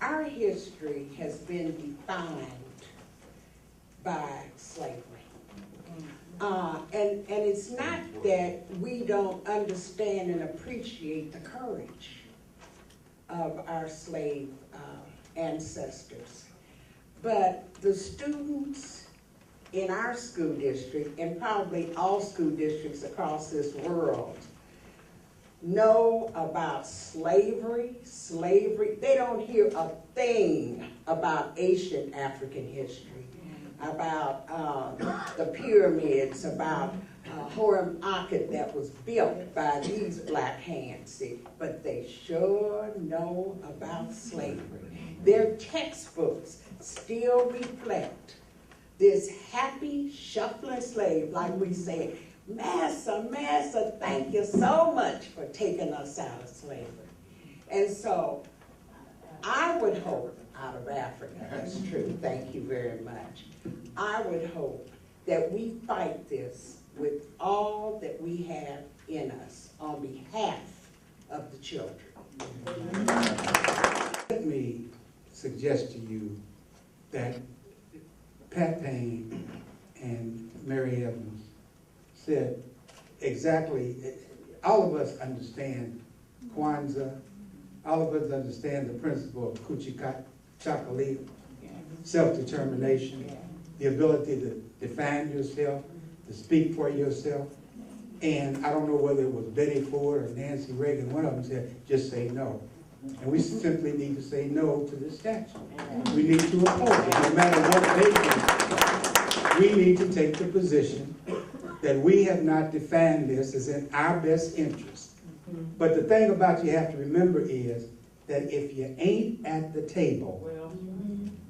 our history has been defined by slavery. And it's not that we don't understand and appreciate the courage of our slave ancestors. But the students in our school district, and probably all school districts across this world, know about slavery. They don't hear a thing about Asian African history, about the pyramids, about Horem Akhet that was built by these black hands. But they sure know about slavery. Their textbooks still reflect this happy, shuffling slave, like we say, Massa, Massa, thank you so much for taking us out of slavery. And so I would hope, out of Africa, that's true, thank you very much. I would hope that we fight this with all that we have in us on behalf of the children. Let me suggest to you that Pat Payne and Mary Evans said exactly, all of us understand Kwanzaa, all of us understand the principle of Kuchikachakalii, self-determination, the ability to define yourself, to speak for yourself. And I don't know whether it was Betty Ford or Nancy Reagan, one of them said, just say no. And we simply need to say no to this statute. We need to oppose it, no matter what they do. We need to take the position that we have not defined this as in our best interest. But the thing about you have to remember is that if you ain't at the table,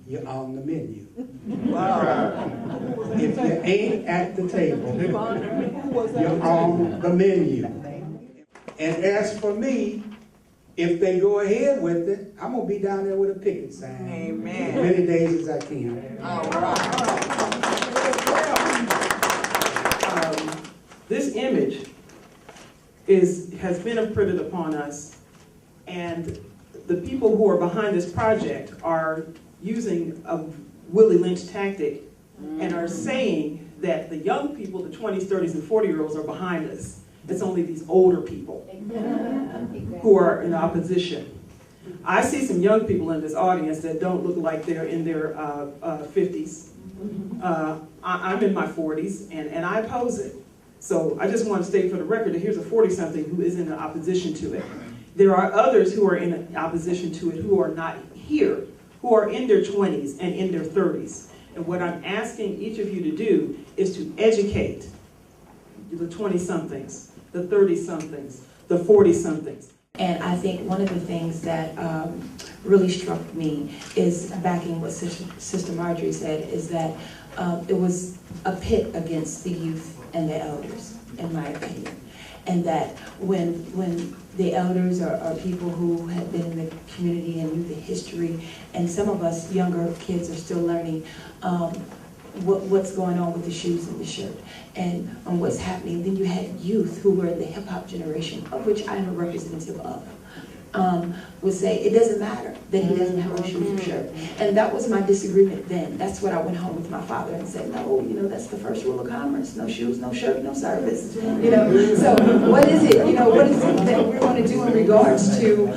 you're on the menu. If you ain't at the table, you're on the menu. And as for me, if they go ahead with it, I'm going to be down there with a picket sign. Amen. As many days as I can. All right. This image has been imprinted upon us, and the people who are behind this project are using a Willie Lynch tactic and are saying that the young people, the 20s, 30s, and 40-year-olds are behind us. It's only these older people who are in opposition. I see some young people in this audience that don't look like they're in their 50s. I'm in my 40s, and I oppose it. So I just want to state for the record that here's a 40-something who is in opposition to it. There are others who are in opposition to it who are not here, who are in their 20s and in their 30s. And what I'm asking each of you to do is to educate the 20-somethings, the 30-somethings, the 40-somethings. And I think one of the things that really struck me is, backing what Sister Marjorie said, is that it was a pit against the youth and the elders, in my opinion. And that when the elders are people who have been in the community and knew the history, and some of us younger kids are still learning what's going on with the shoes and the shirt and what's happening. Then you had youth who were the hip-hop generation, of which I'm a representative of, would say it doesn't matter that he doesn't have a shoes and shirt. And that was my disagreement then. That's what I went home with my father and said, no, that's the first rule of commerce. No shoes, no shirt, no service. So what is it, what is it that we're going to do in regards to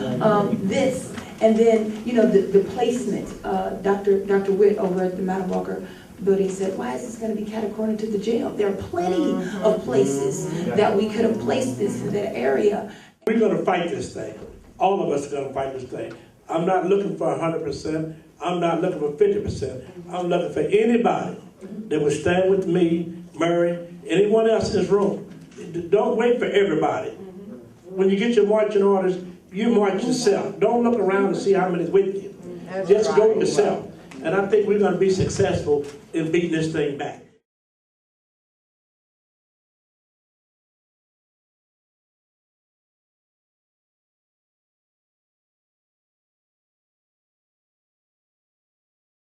this? And then, the placement. Dr. Witt over at the Madam Walker building said, why is this going to be cat-cornered to the jail? There are plenty of places that we could have placed this in that area. We're going to fight this thing. All of us are going to fight this thing. I'm not looking for 100%. I'm not looking for 50%. I'm looking for anybody that would stand with me, Murray, anyone else in this room. Don't wait for everybody. When you get your marching orders, you march yourself. Don't look around and see how many is with you. Just go yourself. And I think we're going to be successful in beating this thing back.